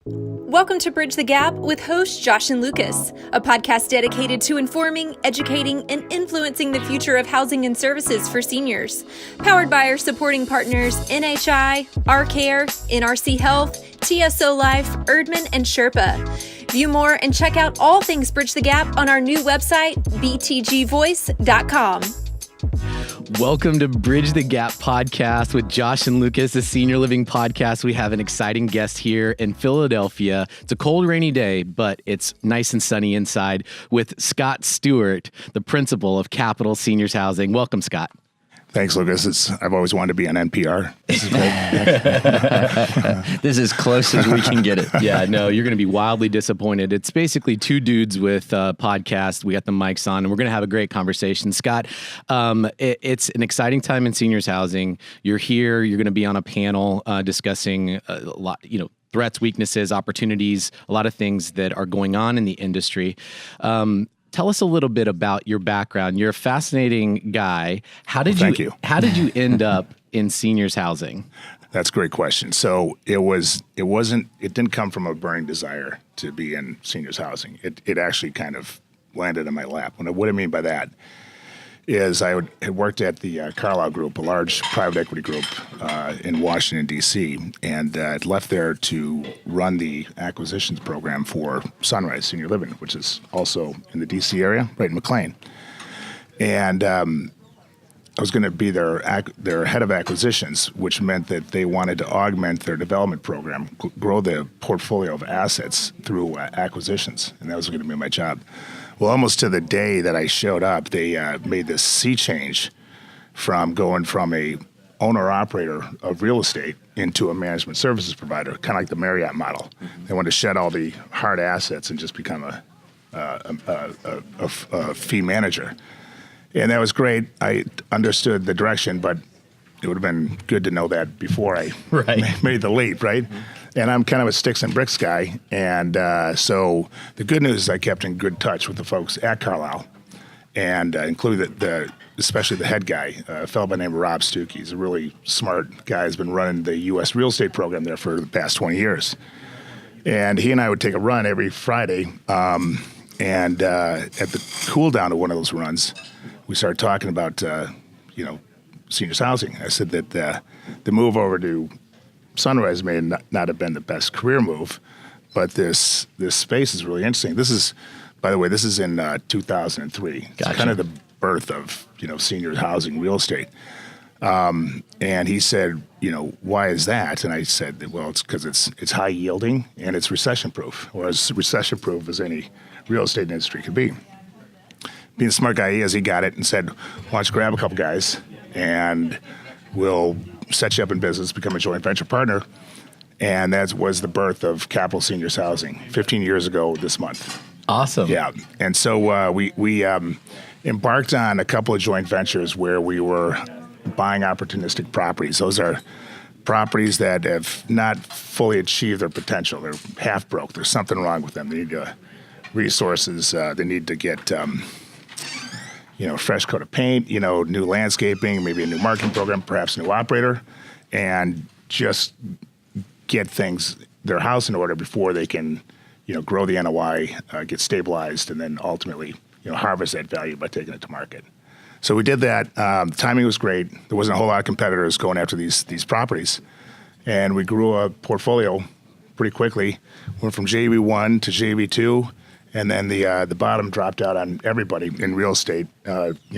Welcome to Bridge the Gap with hosts Josh and Lucas, a podcast dedicated to informing, educating, and influencing the future of housing and services for seniors. Powered by our supporting partners NHI, Rcare, NRC Health, TSOLife, Erdman, and Sherpa. View more and check out all things Bridge the Gap on our new website, btgvoice.com. Welcome to Bridge the Gap podcast with Josh and Lucas, a senior living podcast. We have an exciting guest here in Philadelphia. It's a cold, rainy day, but it's nice and sunny inside with Scott Stewart, the principal of Capital Seniors Housing. Welcome, Scott. Thanks, Lucas. I've always wanted to be on NPR. This is great. This is close as we can get it. Yeah, no, you're going to be wildly disappointed. It's basically two dudes with a podcast. We got the mics on, and we're going to have a great conversation. Scott, it's an exciting time in seniors housing. You're here. You're going to be on a panel discussing a lot, threats, weaknesses, opportunities, a lot of things that are going on in the industry. Tell us a little bit about your background. You're a fascinating guy. Thank you. How did you end up in seniors housing? That's a great question. So it didn't come from a burning desire to be in seniors housing. It actually kind of landed in my lap. What I mean by that is I had worked at the Carlyle Group, a large private equity group in Washington, D.C., and I'd left there to run the acquisitions program for Sunrise Senior Living, which is also in the D.C. area, right in McLean. And I was going to be their head of acquisitions, which meant that they wanted to augment their development program, grow the portfolio of assets through acquisitions, and that was going to be my job. Well, almost to the day that I showed up, they made this sea change from going from a owner-operator of real estate into a management services provider, kind of like the Marriott model. Mm-hmm. They wanted to shed all the hard assets and just become a fee manager. And that was great. I understood the direction, but it would have been good to know that before I made the leap, right? Mm-hmm. And I'm kind of a sticks and bricks guy. And so the good news is I kept in good touch with the folks at Carlyle, and including especially the head guy, a fellow by the name of Rob Stuckey. He's a really smart guy. He's been running the U.S. real estate program there for the past 20 years. And he and I would take a run every Friday. And at the cool down of one of those runs, we started talking about, seniors housing. I said that the move over to Sunrise may not have been the best career move, but this space is really interesting. This is, by the way, in 2003. Gotcha. It's kind of the birth of senior housing real estate. And he said, why is that? And I said that, well, it's because it's high yielding and it's recession proof, or as recession proof as any real estate industry could be. Being a smart guy he is, he got it and said, why don't you grab a couple guys and we'll set you up in business, become a joint venture partner. And that was the birth of Capital Seniors Housing 15 years ago this month. Awesome. Yeah. And so we embarked on a couple of joint ventures where we were buying opportunistic properties. Those are properties that have not fully achieved their potential. They're half broke. There's something wrong with them. They need resources. They need to get fresh coat of paint, new landscaping, maybe a new marketing program, perhaps a new operator, and just get their house in order before they can, grow the NOI, get stabilized, and then ultimately, harvest that value by taking it to market. So we did that. The timing was great. There wasn't a whole lot of competitors going after these properties, and we grew a portfolio pretty quickly. Went from JV1 to JV2. And then the bottom dropped out on everybody in real estate,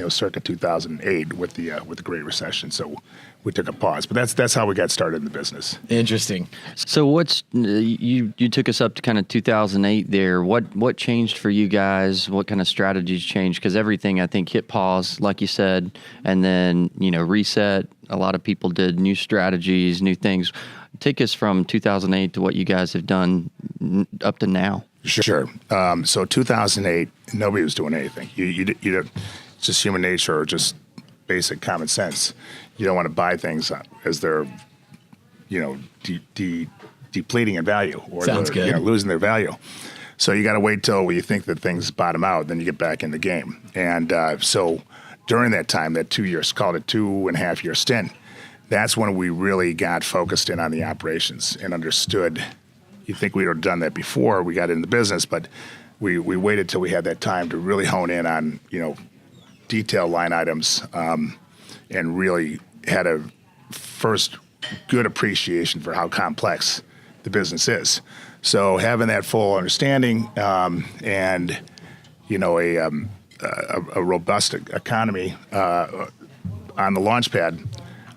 circa 2008 with the Great Recession. So we took a pause, but that's how we got started in the business. Interesting. So you took us up to kind of 2008 there. What changed for you guys? What kind of strategies changed? Because everything I think hit pause, like you said, and then reset. A lot of people did new strategies, new things. Take us from 2008 to what you guys have done up to now. Sure. So 2008, nobody was doing anything. You it's just human nature or just basic common sense. You don't want to buy things as they're, depleting in value or losing their value. So you got to wait till you think that things bottom out, then you get back in the game. And so during that time, that 2 years, called it 2.5 year stint, that's when we really got focused in on the operations and understood, You'd think we would have done that before we got into the business, but we waited till we had that time to really hone in on, detailed line items, and really had a first good appreciation for how complex the business is. So having that full understanding, and a robust economy on the launch pad,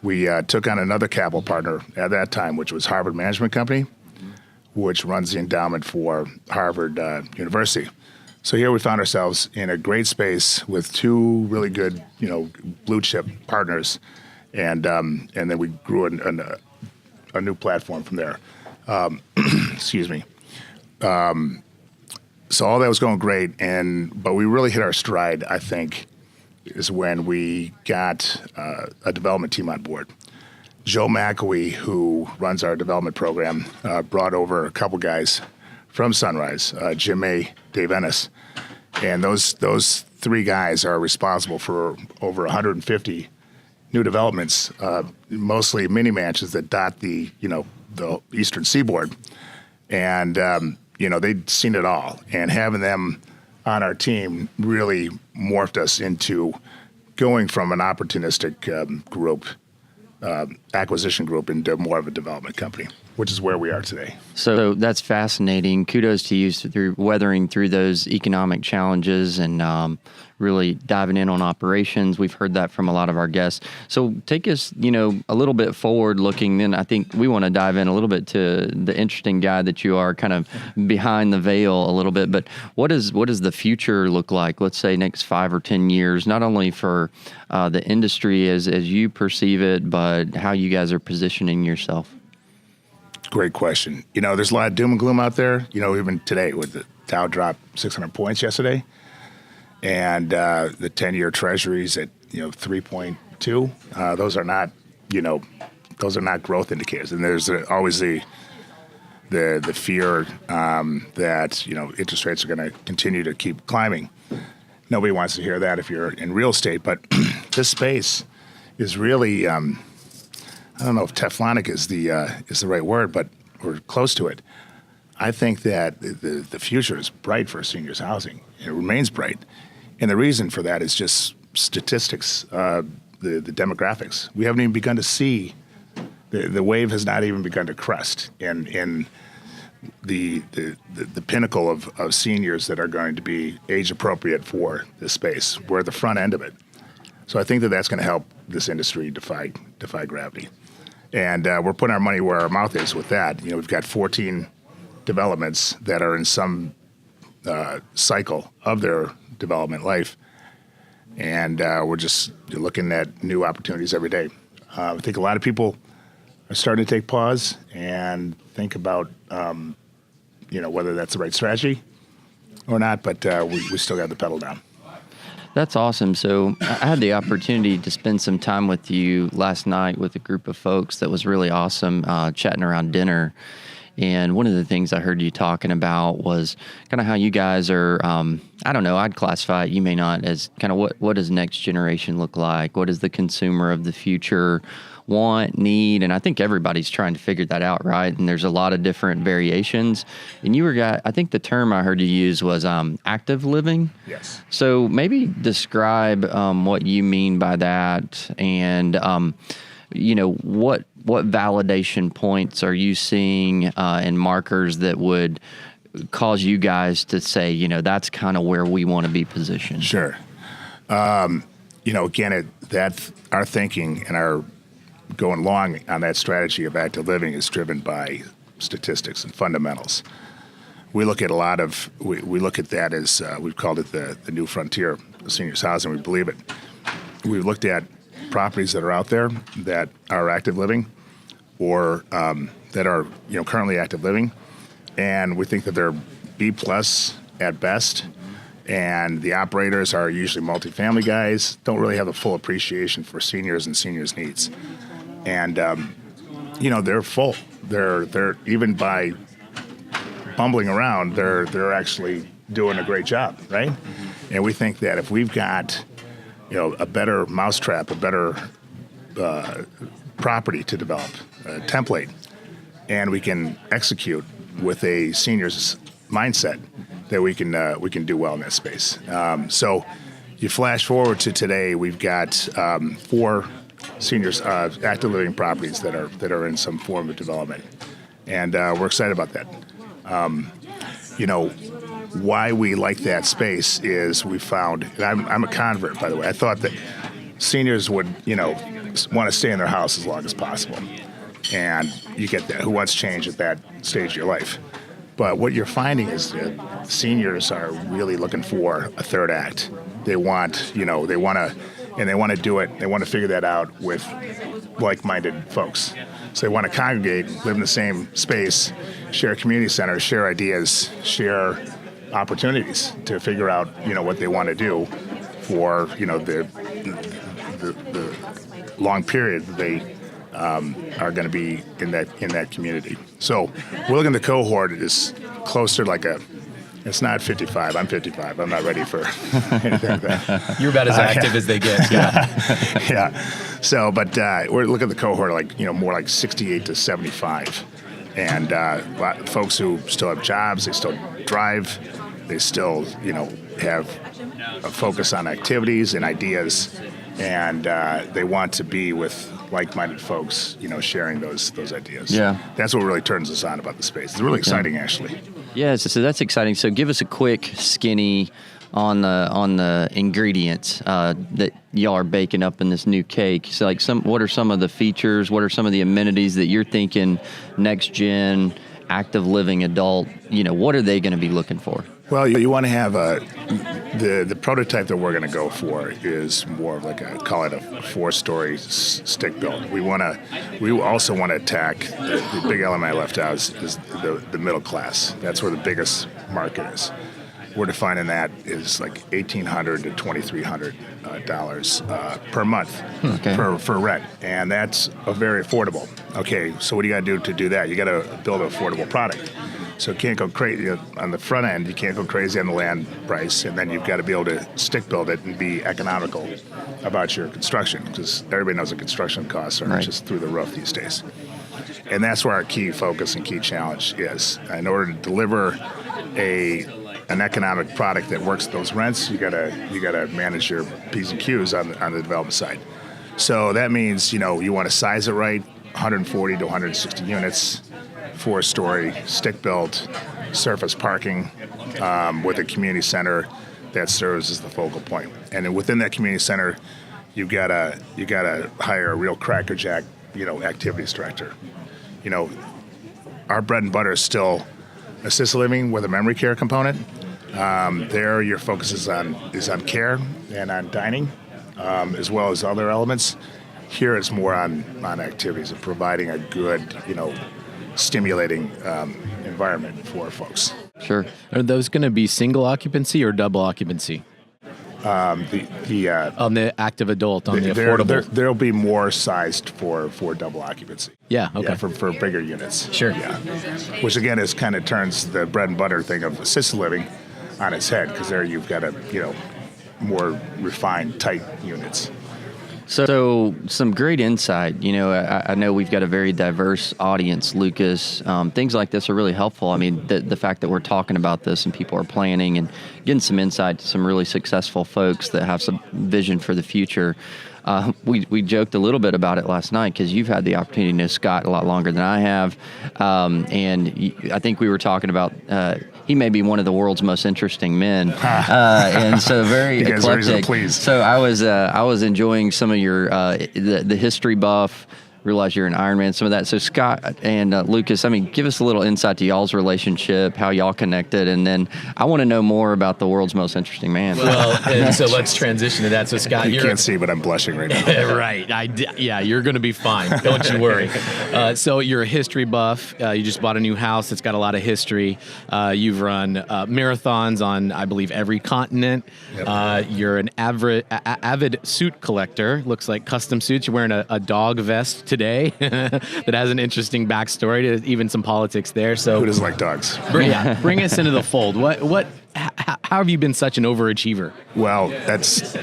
we took on another capital partner at that time, which was Harvard Management Company, which runs the endowment for Harvard University. So here we found ourselves in a great space with two really good, blue chip partners, and then we grew a new platform from there. Excuse me. So all that was going great, but we really hit our stride, I think, is when we got a development team on board. Joe McAwee, who runs our development program, brought over a couple guys from Sunrise, Jim May, Dave Ennis, and those three guys are responsible for over 150 new developments, mostly mini mansions that dot the eastern seaboard, and they'd seen it all, and having them on our team really morphed us into going from an opportunistic group, acquisition group, into more of a development company, which is where we are today. So that's fascinating. Kudos to you through weathering through those economic challenges and really diving in on operations. We've heard that from a lot of our guests. So take us, a little bit forward looking. Then I think we want to dive in a little bit to the interesting guy that you are, kind of behind the veil a little bit. But what does the future look like? Let's say next 5 or 10 years, not only for the industry as you perceive it, but how you guys are positioning yourself. Great question. There's a lot of doom and gloom out there. Even today, with the Dow dropped 600 points yesterday, and the 10-year Treasuries at 3.2. Those are not growth indicators. And there's always the fear that interest rates are going to continue to keep climbing. Nobody wants to hear that if you're in real estate, but this space is really. I don't know if Teflonic is the right word, but we're close to it. I think that the future is bright for seniors housing. It remains bright. And the reason for that is just statistics, the demographics. We haven't even begun to see, the wave has not even begun to crest in the pinnacle of seniors that are going to be age appropriate for this space. We're at the front end of it. So I think that that's going to help this industry defy gravity. And we're putting our money where our mouth is with that. We've got 14 developments that are in some cycle of their development life, and we're just looking at new opportunities every day. I think a lot of people are starting to take pause and think about, whether that's the right strategy or not, but we still got the pedal down. That's awesome. So I had the opportunity to spend some time with you last night with a group of folks that was really awesome, chatting around dinner. And one of the things I heard you talking about was kind of how you guys are, I don't know, I'd classify it, you may not, as kind of what does next generation look like? What does the consumer of the future want, need? And I think everybody's trying to figure that out, right? And there's a lot of different variations. And I think the term I heard you use was active living. Yes. So maybe describe what you mean by that, and what validation points are you seeing and markers that would cause you guys to say, that's kind of where we want to be positioned? Sure. Again, that's our thinking and our going long on that strategy of active living is driven by statistics and fundamentals. We look at we look at that as we've called it the new frontier of seniors housing. We believe it. We've looked at properties that are out there that are active living or that are currently active living, and we think that they're B+ at best, and the operators are usually multifamily guys, don't really have a full appreciation for seniors and seniors' needs. And they're full. They're even by bumbling around, they're actually doing a great job, right? And we think that if we've got a better mousetrap, a better property to develop, a template, and we can execute with a senior's mindset that we can do well in that space. So you flash forward to today, we've got 4 seniors active living properties that are in some form of development, and we're excited about that. Why we like that space is we found, and I'm a convert, by the way. I thought that seniors would, want to stay in their house as long as possible. And you get that. Who wants change at that stage of your life? But what you're finding is that seniors are really looking for a third act. They want, they want to do it. They want to figure that out with like-minded folks. So they want to congregate, live in the same space, share a community center, share ideas, share opportunities to figure out, what they want to do for, the long period that they are going to be in that community. So we're looking at the cohort is closer it's not 55. I'm 55. I'm not ready for anything like that. You're about as active as they get. Yeah. Yeah. So, but we're looking at the cohort more like 68 to 75. And a lot of folks who still have jobs, they still drive, they still, have a focus on activities and ideas, and they want to be with like-minded folks, sharing those ideas. Yeah. That's what really turns us on about the space. It's really exciting, actually. Yeah, so that's exciting. So give us a quick skinny on the ingredients that y'all are baking up in this new cake. So what are some of the features? What are some of the amenities that you're thinking next gen active living adult? What are they going to be looking for? Well, you want to have the prototype that we're going to go for is more of call it a 4-story stick build. We also want to attack the big element I left out is the middle class. That's where the biggest market is. We're defining that is like $1,800 to $2,300 per month for rent, and that's very affordable. Okay, so what do you got to do to do that? You got to build an affordable product. So it can't go crazy on the front end. You can't go crazy on the land price, and then you've got to be able to stick build it and be economical about your construction, because everybody knows the construction costs are just through the roof these days. And that's where our key focus and key challenge is. In order to deliver an economic product that works at those rents, you gotta manage your P's and Q's on the development side. So that means you want to size it right, 140 to 160 units. 4-story stick built surface parking with a community center that serves as the focal point. And then within that community center, you gotta hire a real crackerjack, activities director. Our bread and butter is still assisted living with a memory care component. There, your focus is on care and on dining, as well as other elements. Here, it's more on activities and providing a good, stimulating environment for folks. Sure. Are those going to be single occupancy or double occupancy? On the active adult, on the affordable. There'll be more sized for double occupancy. Yeah, okay. Yeah, for bigger units. Sure. Yeah. Which again kind of turns the bread and butter thing of assisted living on its head, because there you've got more refined, tight units. So some great insight. I know we've got a very diverse audience, Lucas. Things like this are really helpful. I mean, the fact that we're talking about this and people are planning and getting some insight to some really successful folks that have some vision for the future. We joked a little bit about it last night because you've had the opportunity to know Scott a lot longer than I have. And I think we were talking about he may be one of the world's most interesting men. And so very eclectic. So I was enjoying some of your the history buff. Realize you're an Ironman, some of that. So Scott and Lucas, give us a little insight to y'all's relationship, how y'all connected, and then I want to know more about the world's most interesting man. Well, and so let's transition to that. So Scott, you can't see, but I'm blushing right now. Right. Yeah, you're going to be fine. Don't you worry. So you're a history buff. You just bought a new house. It's got a lot of history. You've run marathons on, I believe, every continent. Yep. You're an avid suit collector. Looks like custom suits. You're wearing a dog vest today that has an interesting backstory to even some politics there. So who doesn't like dogs? Bring us into the fold. How have you been such an overachiever? Well, that's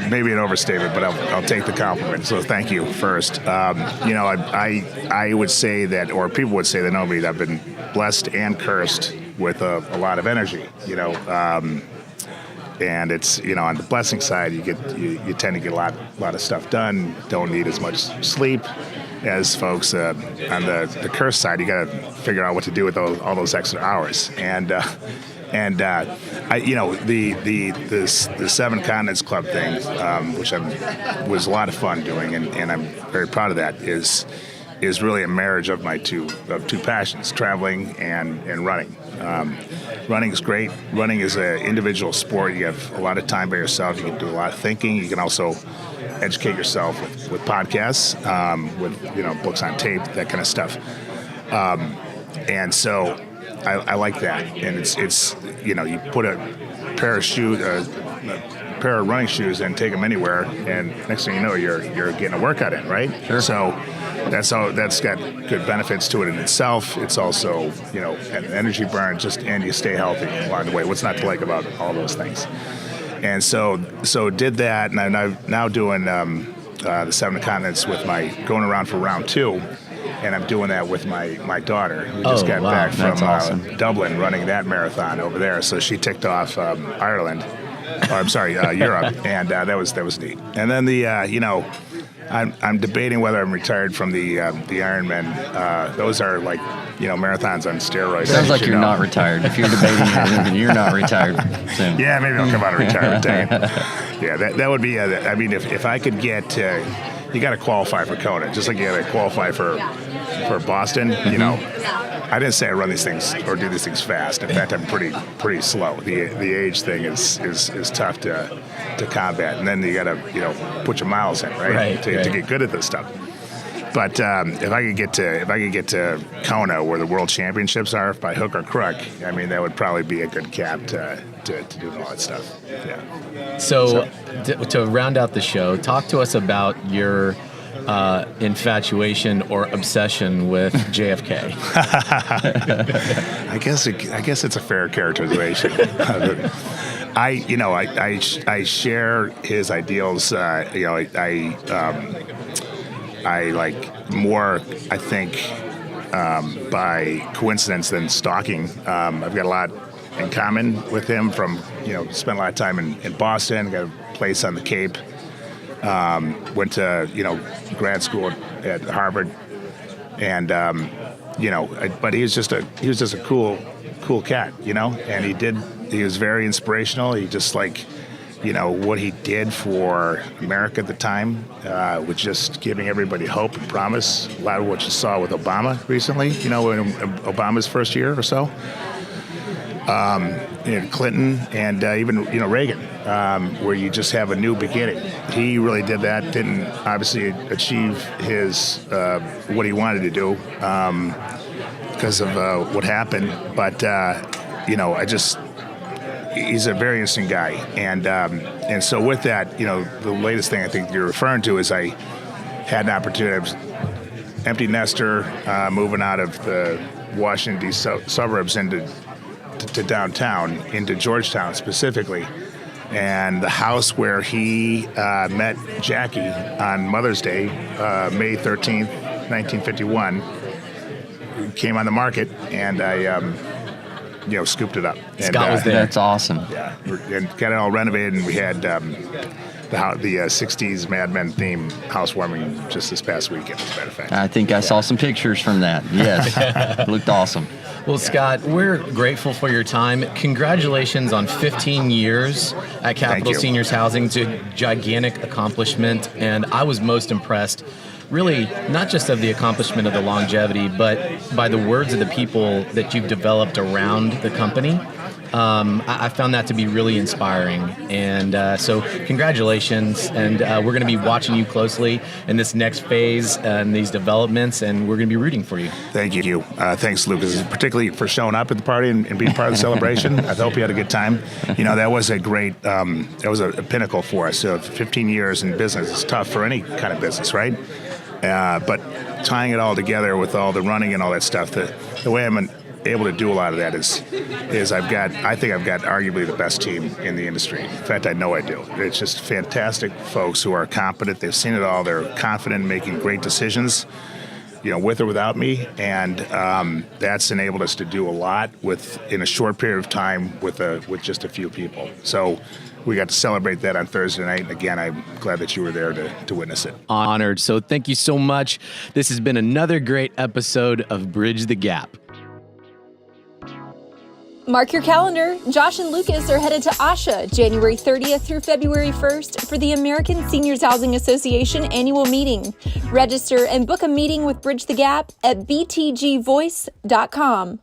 maybe an overstatement, but I'll take the compliment. So thank you first. I would say that, or people would say that I've been blessed and cursed with a lot of energy, and it's, on the blessing side, you tend to get a lot of stuff done. Don't need as much sleep as folks. On the curse side, you got to figure out what to do with all those extra hours. And the Seven Continents Club thing, which was a lot of fun doing, and I'm very proud of that, is really a marriage of my two passions: traveling and running. Running is great. Running is an individual sport. You have a lot of time by yourself. You can do a lot of thinking. You can also educate yourself with podcasts, with books on tape, that kind of stuff. And so I like that. And it's you put a pair of shoes, a pair of running shoes, and take them anywhere, and next thing you know, you're getting a workout in, right? Sure. So that's got good benefits to it in itself. It's also an energy burn, and you stay healthy along the way. What's not to like about all those things? And so did that, and I'm now doing the Seven Continents going around for round 2. And I'm doing that with my daughter. We just got back from awesome. Dublin, running that marathon over there. So she ticked off Ireland, Europe, and that was neat. And then I'm debating whether I'm retired from the Erdman. Those are like marathons on steroids. Sounds like you're not retired. If you're debating it, then you're not retired soon. Yeah, maybe I'll come out of retirement. Yeah, that would be. I mean, if I could get. You got to qualify for Kona, just like you got to qualify for Boston. I didn't say I run these things or do these things fast. In fact, I'm pretty slow. The age thing is tough to combat, and then you got to put your miles in, right? To get good at this stuff. But if I could get to Kona, where the World Championships are, by hook or crook, I mean that would probably be a good cap to do all that stuff. Yeah. So to round out the show, talk to us about your infatuation or obsession with JFK. I guess it's a fair characterization. I share his ideals. I like more, I think, by coincidence than stalking. I've got a lot in common with him from, spent a lot of time in Boston, got a place on the Cape, went to, grad school at Harvard, and, but he was just a cool cat, and he was very inspirational. He just what he did for America at the time, was just giving everybody hope and promise. A lot of what you saw with Obama recently, in Obama's first year or so. Clinton and even Reagan, where you just have a new beginning. He really did that. Didn't obviously achieve his what he wanted to do because of what happened. But he's a very interesting guy, and so with that, the latest thing I think you're referring to is I had an opportunity. I was empty nester, moving out of the Washington D.C. suburbs into downtown, into Georgetown specifically, and the house where he met Jackie on Mother's Day, May 13th, 1951, came on the market, and I scooped it up. And, Scott was there. That's awesome. Yeah, and got it all renovated, and we had the 60s Mad Men theme housewarming just this past weekend, as a matter of fact. I think I saw some pictures from that. Yes, it looked awesome. Well, Scott, we're grateful for your time. Congratulations on 15 years at Capital Seniors Housing. It's a gigantic accomplishment, and I was most impressed, really, not just of the accomplishment of the longevity, but by the words of the people that you've developed around the company. I found that to be really inspiring, and so congratulations, and we're going to be watching you closely in this next phase and these developments, and we're going to be rooting for you. Thank you. Thanks, Lucas, particularly for showing up at the party and being part of the celebration. I hope you had a good time. That was a great, that was a pinnacle for us. So 15 years in business is tough for any kind of business, right? But tying it all together with all the running and all that stuff, the way I'm able to do a lot of that is I think I've got arguably the best team in the industry. In fact, I know I do. It's just fantastic folks who are competent. They've seen it all. They're confident in making great decisions. with or without me, and that's enabled us to do a lot in a short period of time with just a few people. So we got to celebrate that on Thursday night. And again, I'm glad that you were there to witness it. Honored. So thank you so much. This has been another great episode of Bridge the Gap. Mark your calendar. Josh and Lucas are headed to ASHA January 30th through February 1st for the American Seniors Housing Association annual meeting. Register and book a meeting with Bridge the Gap at btgvoice.com.